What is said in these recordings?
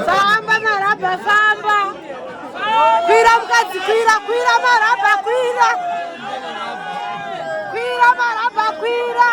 Samba maraba samba. Kwira mukadzi kwira, kwira maraba kwira. Kwira maraba kwira.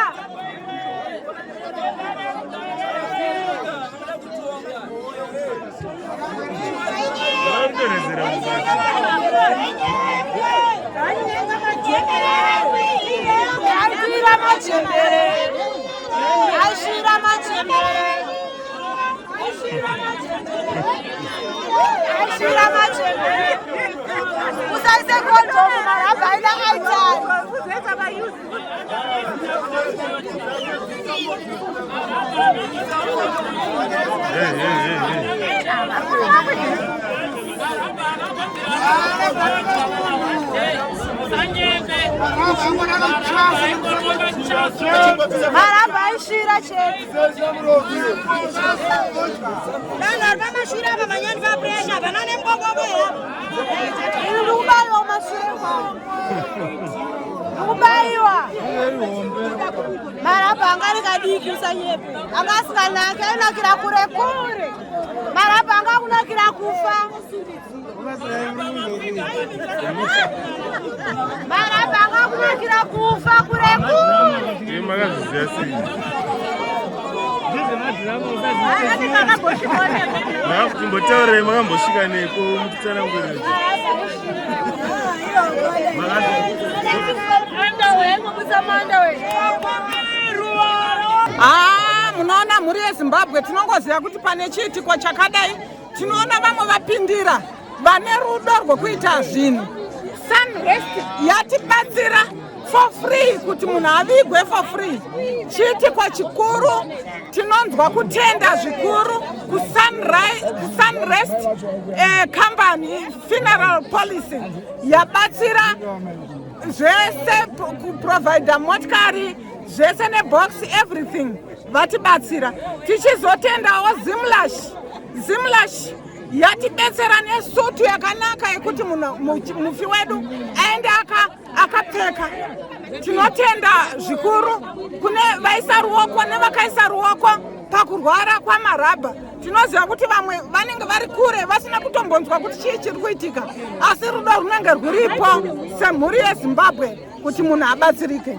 Maraba ishira cheti. Nana mama shira mama nyani va pressure banane mbogo ya. Luba yo mashira. Luba maraba ngari kadiki usanyepe. Angasikana kaena kira kure kure. Maraba ngakuna kira kufa. Maraba ngakuna kira kufa kure kure. Mbotaure makamboshika neko mutitsana ngwere. Munoona mhuri yeZimbabwe tinongoziva kuti pane chiitiko chakadai, tinoona vamwe vapindira vane rudo rwekuita zvinhu. Sunrest yatibatsira for free kuti munhu avigwe for free. Chiitiko chikuru tinonzwa kutenda zvikuru kuSunrest company funeral policy yabatsira zvese kuprovida motikari zvese nebox everything vatibatsira. Tichizotendawo Zimlash yatibetsera nesutu yakanaka yekuti mufi wedu aende akapfeka. Tinotenda zvikuru kune vaisa ruoko nevakaisa ruoko pakurwara kwamarabha. Tinoziva kuti vamwe vanenge vari kure vasina kutombonzwa kuti chii chiri kuitika, asi rudo runenge rwuripo semhuri yeZimbabwe kuti munhu abatsirike.